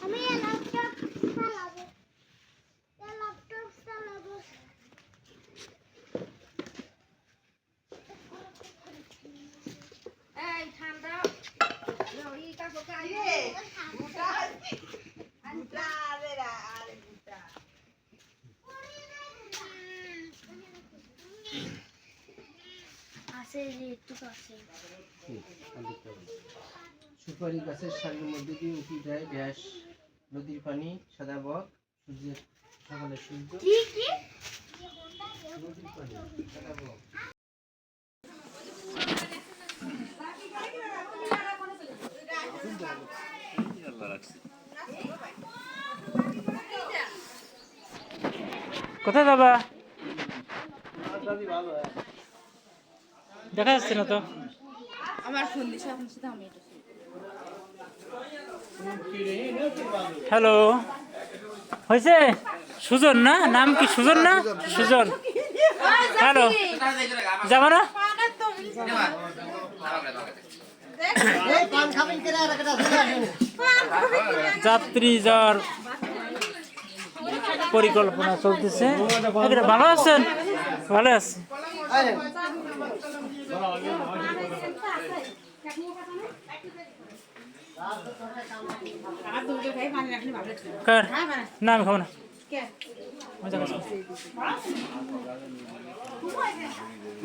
আমি ল্যাপটপ চালাবো। ল্যাপটপ চালাবো। এই ঠান্ডা ওই কাপড় কাই বুটা আন্টা রে আরে বুটা আছে যে একটু আছে। সুপারি গাছের সারির মধ্যে দিয়ে উঠে যায় ব্যাস, নদীর পানি, সাদা বক, সূর্যের সকালে সূর্য, কি কি? নদীর পানি, সাদা বক। কোথায় যাবা? দেখা যাচ্ছে না তো। আমার ফোন দিছে আপনার সাথে আমি এটা হ্যালো, হয়েছে? সুজন না? নাম কি সুজন না? সুজন। হ্যালো, যাবো না? যাত্রী যাওয়ার পরিকল্পনা চলতেছে। ভালো আছেন? ভালো আছে। কার? না আমি খাবো না।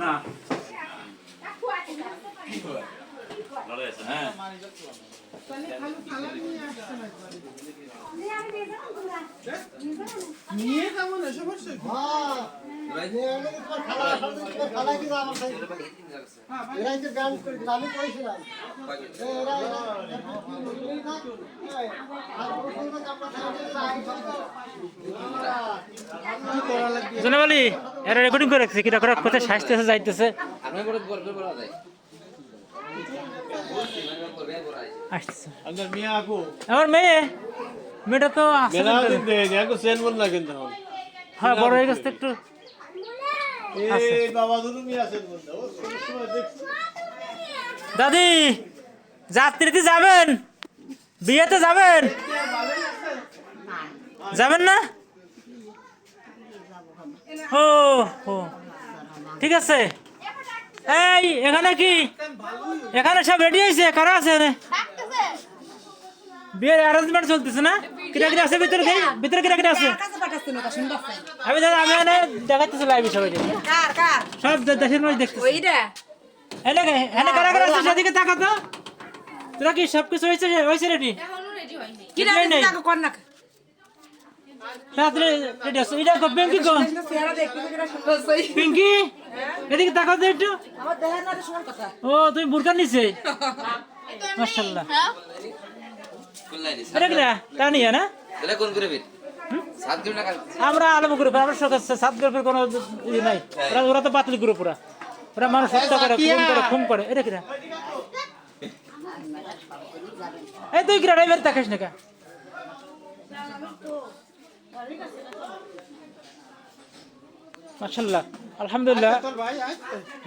না ভালো আছে। হ্যাঁ নিয়ে যাবো না সমস্যা কি? জনাব আলী, এরা রেকর্ডিং করে রাখছে, কিরা করে কোথায় সাজতেছে যাইতেছে। আসতেছে আমার মেয়েটা তো আছে। হ্যাঁ, বড় হয়ে গেছে একটু। দাদি, যাত্রীতে যাবেন? বিয়েতে যাবেন? যাবেন না? ও ও ঠিক আছে। এই এখানে কি, এখানে সব রেডি হয়েছে? কারা আছে এখানে? বিয়ের অ্যারেঞ্জমেন্ট চলতেছে না? কিরা কিরা আছে ভিতরে? ভিতরে কিরা কিরা আছে? আমি দাদা আমি এখানে দেখাইতেছি লাইভে সবাইকে। সব দেশের মানুষ দেখতেছে। এখানে কারা কারা আছে সেদিকে তাকা তো। তোরা কি সবকিছু হয়েছে হয়েছে রেডি? এখনো রেডি হয়নি কি রেডি তাকে কর না। রাত্রে রেডি আছে। এটা কো পিঙ্কি কো? পিঙ্কি এদিকে তাকাও তো একটু। আমার দেখার না সমান কথা। ও তুমি বুরকা নিছে? মাশাআল্লাহ। এটা কি না? তানিয়া না? এটা কোন গ্রুপের? 7 গ্রুপ না কাল? আমরা আলম গ্রুপ, আমরা সকাল 7 গ্রুপের কোনো ই নাই। ওরা তো বাতিল গ্রুপ ওরা। ওরা মানুষ হত্যা করে, খুন করে। এটা কি না? এই তুই কি ড্রাইভার তাকাস না কা? মাশাআল্লাহ, আলহামদুলিল্লাহ।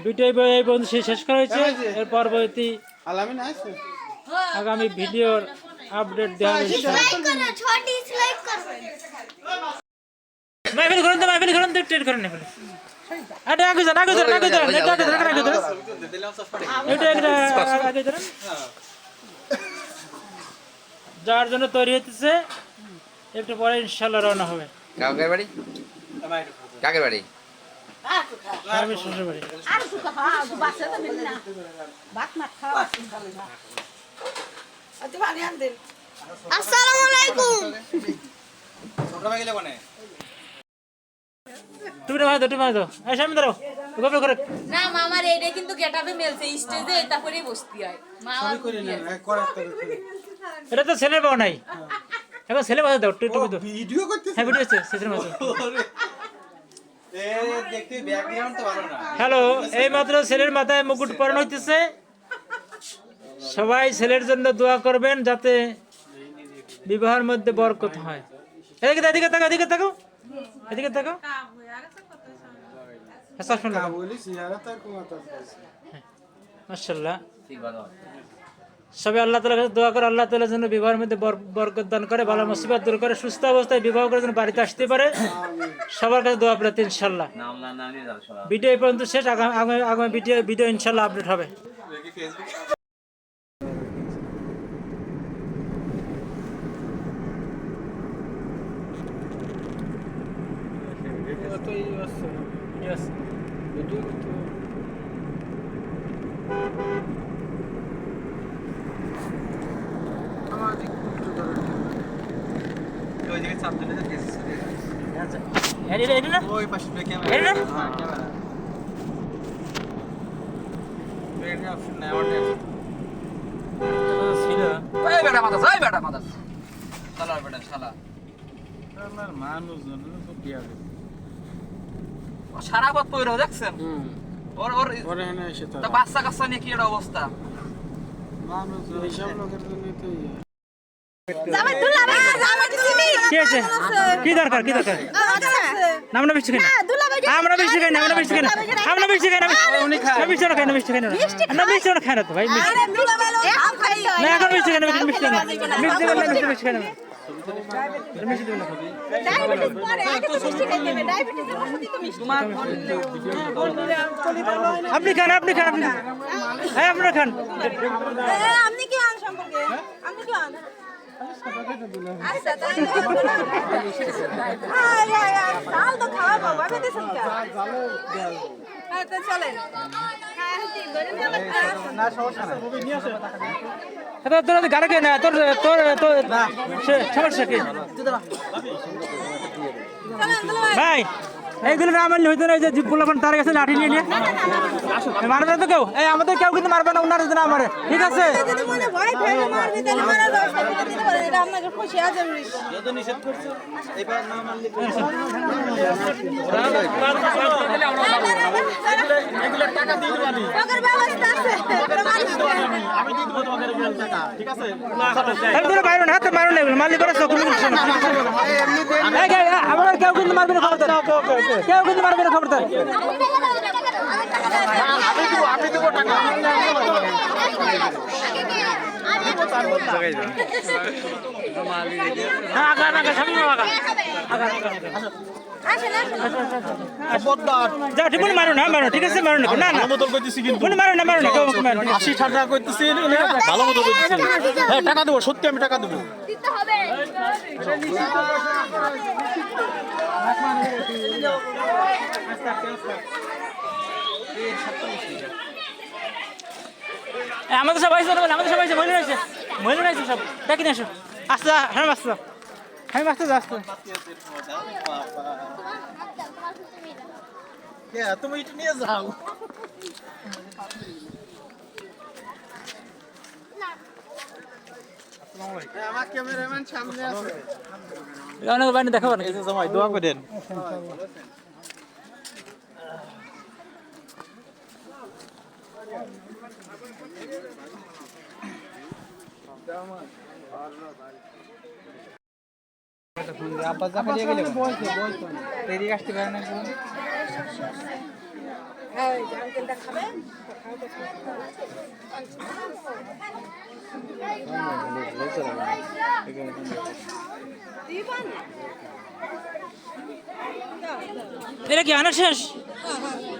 দুইটাই বই এই পর্যন্ত শেষ করা হয়েছে। এর পরবর্তী আগামী ভিডিওর আপডেট দেওয়া হবে। মাইফেল করেন তো, মাইফেল করেন তো, ট্রেড করেন না। আরে আগে যান, আগে যান, আগে যান, আগে যান, আগে যান। এটা একটা আগে যান। যার জন্য তৈরি হতেছে, একটু পরে ইনশাআল্লাহ রওনা হবে। কাকের বাড়ি? কাকের বাড়ি? আমি শ্বশুর বাড়ি। আসসালামু আলাইকুম। তুমি মার দাও, তুমি মার দাও। এই সামনে দাঁড়াও, গল্প করে। না মামার এটা কিন্তু গেটআপে মেলছে স্টেজে তারপরেই বসতি হয় মামা এটা তো ছেলের বাবা নাই। এখন ছেলে বাজা দাও, একটু দাও। ভিডিও করতেছ? হ্যাঁ, ভিডিও আছে ছেলের মাঝে। দেখতে ব্যাকগ্রাউন্ড তো ভালো না। হ্যালো, এই মাত্র ছেলের মাথায় মুকুট পরানো হইতেছে। সবাই ছেলের জন্য দোয়া করবেন যাতে বিবাহের মধ্যে বরকত হয়। এদিকে এদিকে তাকাও, এদিকে তাকাও, এদিকে তাকাও। মাশাআল্লাহ। সবাই আল্লাহ তাআলার কাছে দোয়া করে আল্লাহ তাআলা যেন বিবাহের মধ্যে বরকত দান করে, ভালো মুসিবত দূর করে, সুস্থ অবস্থায় বিবাহ করে যেন বাড়িতে আসতে পারে। সবার কাছে দোয়া প্রার্থী ইনশাআল্লাহ। ভিডিও এই পর্যন্ত শেষ। আগামী ভিডিও ইনশাআল্লাহ আপডেট হবে। সারা পথ পয়রা দেখছেন ওর ওর বাচ্চা কাচ্চা নিয়ে কি একটা অবস্থা। কি আছে? কি দরকার? আমরা বেশি খাই না, আমরা বেশি খাই না, আমরা বেশি খাই না, আমরা বেশি খাই না, বেশি খাই না, বেশি খাই না, আমরা বেশি খাই না তো ভাই। না এখন বেশি খাই না, বেশি খাই না, বেশি খাই না। আপনি খান, আপনি খান, আপনি হ্যাঁ আপনারা খান। আপনি কি আন সম্পর্কে আপনি কি আন আচ্ছা তাই চাল তো খাওয়া বাবা বেঁধেছেন কে চলেন তোর গাড়ি কে না তোর তোর তোর সমস্যা কি ভাই? এইগুলো না মানলে হইতো না, যে পোলাপান তার কাছে লাঠি নিয়ে নিয়ে মারবে না তো কেউ। এই আমাদের কেউ কিন্তু মারবে না, ওনারা না মারে, ঠিক আছে? মারো না, হাতে মারো না, এগুলো মারলে পরে আমার কেউ কিন্তু মারবে না, খবরদার, কেউ কিন্তু মারবে না, খবরদার। মারো না, মারো, ঠিক আছে? মারো না, না না মারো না, মারো না, 80 টাকা করতেছি, ভালো মতো করতেছি। হ্যাঁ টাকা দেবো, সত্যি আমি টাকা দেবো। আমাদের সবাই আমাদের সবাই মহিলা রয়েছে সব দেখি না, আসতে হ্যাঁ আসতে হ্যাঁ আসতে আসতে তুমি এটা নিয়ে যাও। আমার ক্যামেরাম্যান সামনে আছে, দেখাবো না, দোয়া করেন। আব্বা জাফা দিয়ে গেলে বলছে এদিকে আসতে পারে না। এটা কি আনা শেষ?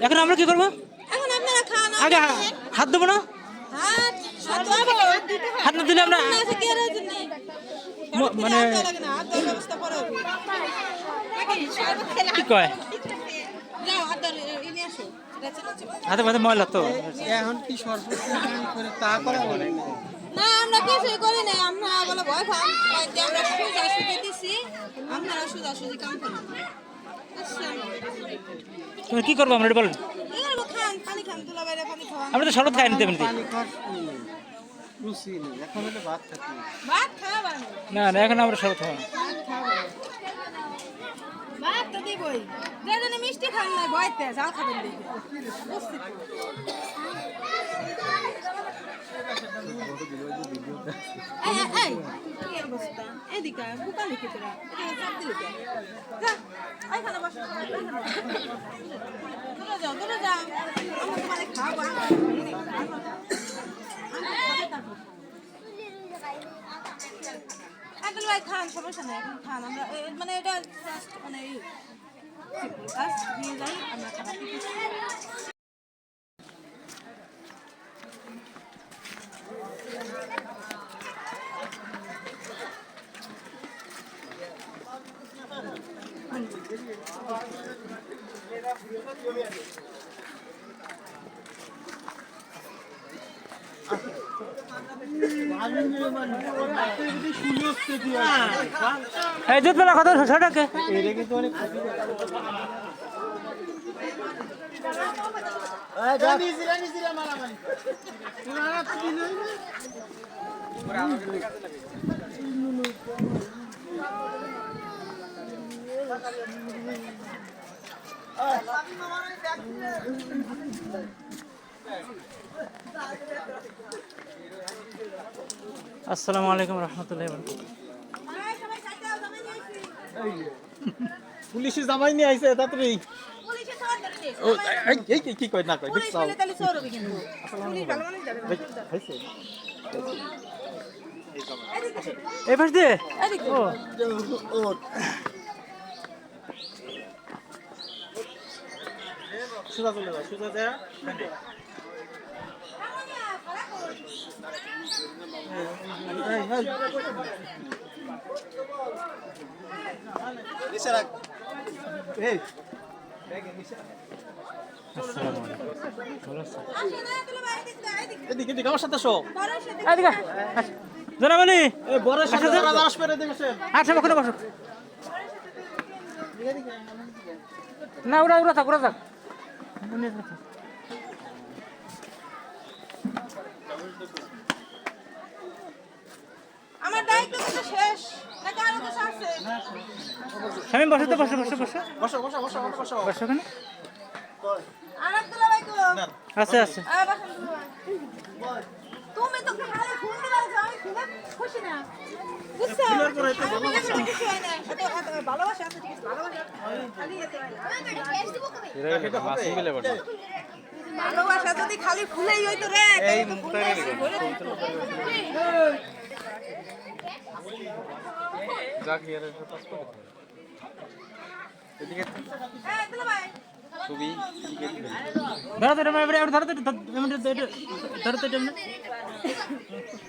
এখন আমরা কি করবো? এখন আপনারা খান আগে হাত দেবো না, হাত না দিলে আমরা মানে কি কয় হাতে মাঝে ময়লা তো। এখন কি সর্বোচ্চ করে তা করা বলে না, আমরা কিছুই করি নাই, আমরা বলে ভয় পান আমরা সোজাসুজি দিছি, আপনারা সোজাসুজি কাম করেন। কি করবো আমরা বলেন? খান পানি খান, তুলা বাইরে পানি খাওয়ান। আমরা তো শরৎ খাই নিতে এমনি রুচি নেই, এখন হলে ভাত খাচ্ছি। ভাত খাওয়াবেন না না, এখন আমরা শরৎ খাবো না। ভাত তো দিবই, যে জন্য মিষ্টি খান নাই ভয়তে ঝাল খাবেন দেখি। এই কি অবস্থা? এদিকে বুকা লিখে তোরা এটা চাপ দিলি কেন? যা এইখানে বসো, দূরে যাও, দূরে যাও, আমরা তোমারে খাওয়াবো। খান সমস্যা নেই এখন খান আমরা মানে এটা জাস্ট মানে সিম্পল কাজ নিয়ে যাই আমরা খাবার দিতেছি এই দুধ বেলা কত 600 টাকা আসসালামু আলাইকুম রহমতুল্লাহি ওয়া বারাকাতুহু পুলিশে জামাই নিয়ে আইছে তাড়াতাড়ি পুলিশে সর ধরে ও এই কি কই না কই দেখছাও পুলিশ তাহলে সর হবে কিন্তু পুলিশ ভালো মানুষ যাবে হইছে এই পাশ দিয়ে ও সুজা চলে যা সুজা যা নিচে রাখ এই আসসালামু আলাইকুম ভালো আছেন এদিকে এদিকে আমার সাথে শো এদিকে জনাব আলী এই বড় সাথে যারা আসবে রে দেখছেন আচ্ছা বসো বসো না উড়া উড়া থাক উড়া থাক আমার দায়িত্ব কিন্তু শেষ নাকি আরো কিছু আছে স্বামী বসো তো বসো বসো বসো বসো বসো বসো বসো বসো কেন আর আব্দুল্লাহ ভাই কো আছে আছে আ বসেন ভাই তুমি তো খালি ফোন দিলা আমি খুব খুশি না বুঝছো আমি কিছু হয় না এত ভালোবাসা আছে ঠিক আছে ভালোবাসা খালি এত ভালোবাসা যদি খালি ফুলেই হইতো রে এই জাকিরের পাস করে এদিকে ছবি ধরো তো এবারে ধরো তো ধরো তো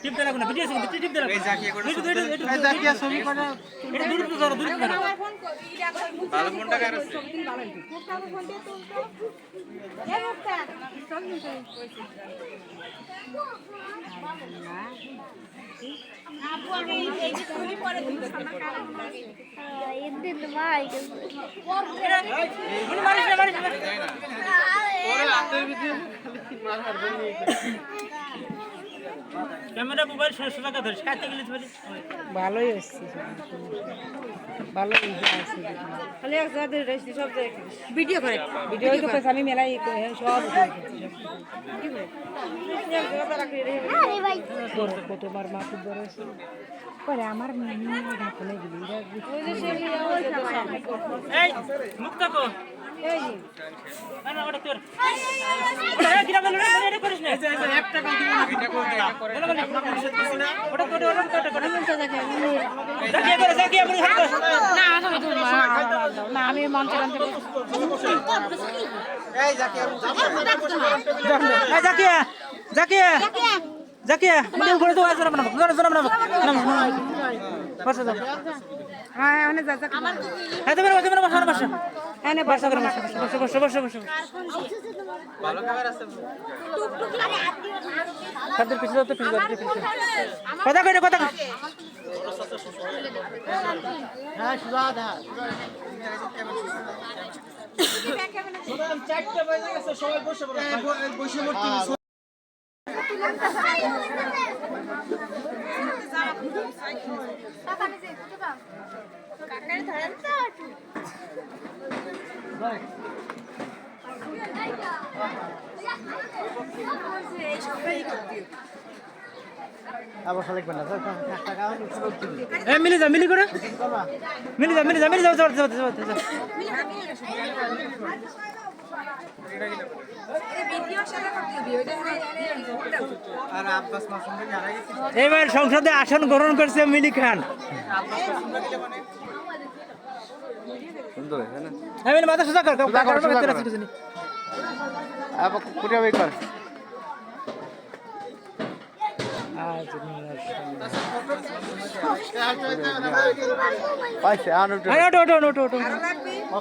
টিপ দে লাগো না ভিডিও আছে টিপ দে লাগো এই জাকিয়ে করে এই জাকিয়া ছবি করে এটা দূর ধরো ভালো ফোনটা কার আছে ক্যামেরা মোবাইল সোজা কথা ধরিস কাটতে গেলে ভালোই হচ্ছে ভালোই আছে খালি এক জায়গা ধরে রইছি সব জায়গায় ভিডিও করে ভিডিও করে আমি মেলাই সব কতবার মা খুব বড় হয়েছে পরে আমার ঢাকনে গেলি এই মুখ তাকো এই না না ওটা তোর ওটা কি রাখলে এটা করিস না এই যে 1 টাকা দিব না এটা করে না ওটা করে জাকিয়া করে জাকিয়া বলি হাত না আমি মঞ্চে এই জাকিয়া এই জাকিয়া জাকিয়া জাকিয়া মানে উপরে তো আছে না বসো দাও হ্যাঁ অনেক যা আমার এই তো বসো বসো বসো এনে বসো করে বসো বসো বসো ভালো কাগজ আছে কাদের পিছনে তো পিছনে কথা কই কথা হ্যাঁ সুজা দা চারটা বাজে গেছে সবাই বসে পড়ো বসে পড়তে আবার খালি কোন না টাকা এ মিলি যা মিলি করে মিলি যা এবার সংসদে আসন গ্রহণ করছে মিলি খান। আমি মাথা সোজা কর,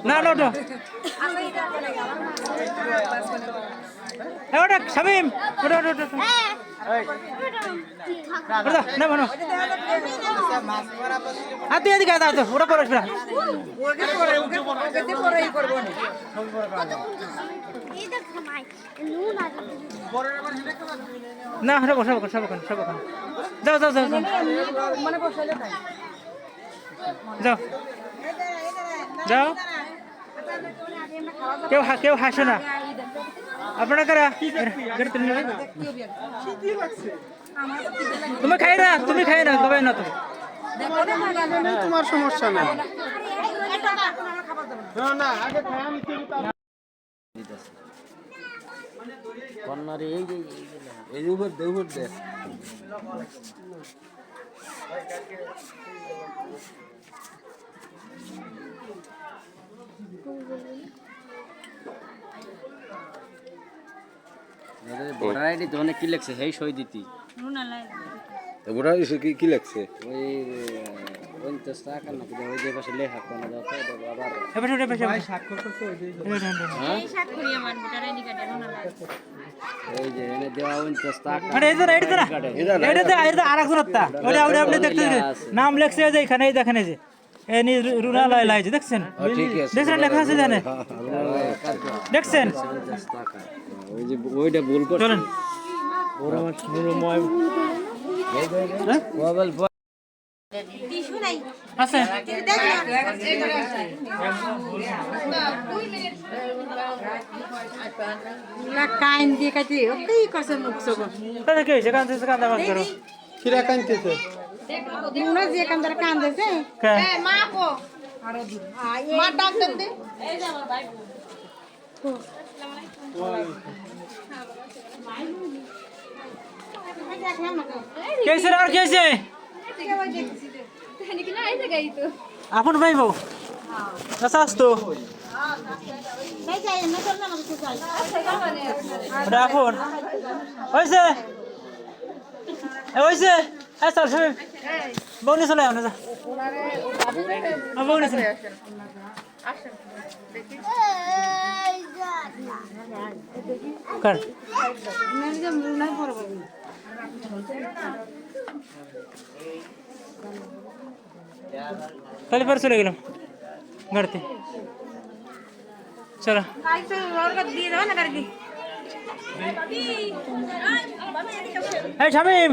না ওটা শামিম, ওটা না মানো আর তুই এদিকে তো ওটা পরে না হ্যাঁ বসাবো সব ওখানে যাও যাও যাও যাও যাও কেউ হাসো না আপনারা কারা তুমি খাই না তবে না তুমি তোমার সমস্যা নাই এই যে উপর দে ভোটার আইডি তো অনেক কি লেখছে হেই সই দিতি ভোটার আইডি কি লেখছে ওই 50 টাকা না ওই যে পাশে লেখা কোন দাও তো আবার ভাই স্বাক্ষর করতে ওই স্বাক্ষরই আমার ভোটার আইডি কার্ডে রুনা লাগে ওই যে এনে দেওয়া 50 টাকা আরে এটা আরেকজন আত্মা ওটা আপনি দেখতেছেন নাম লেখছে যে এখানে এই দেখেন এই যে এনি রুনা লাই যে দেখছেন ঠিক আছে দেখছেন লেখা আছে জানেন দেখছেন 50 টাকা ওই যে ওইটা ভুল করছে চলেন মোবাইল আছে কাইন দিয়ে কাটি ওই কসে মুখ সব তাহলে কি হয়েছে কান্দে বাদ করো কিরা কানতেছে মুনা যে কান্দার কান্দেছে কে মা কো মা ডাক দেন দে কেসে আর কেসে আপন ভাই বউ আচ্ছা আসতো আপন হয়েছে হয়েছে হ্যাঁ চল সবাই বউনি চলে যাও না যা বউনি চলে কর তাহলে পরে চলে গেলাম গাড়িতে চলো এই শামিম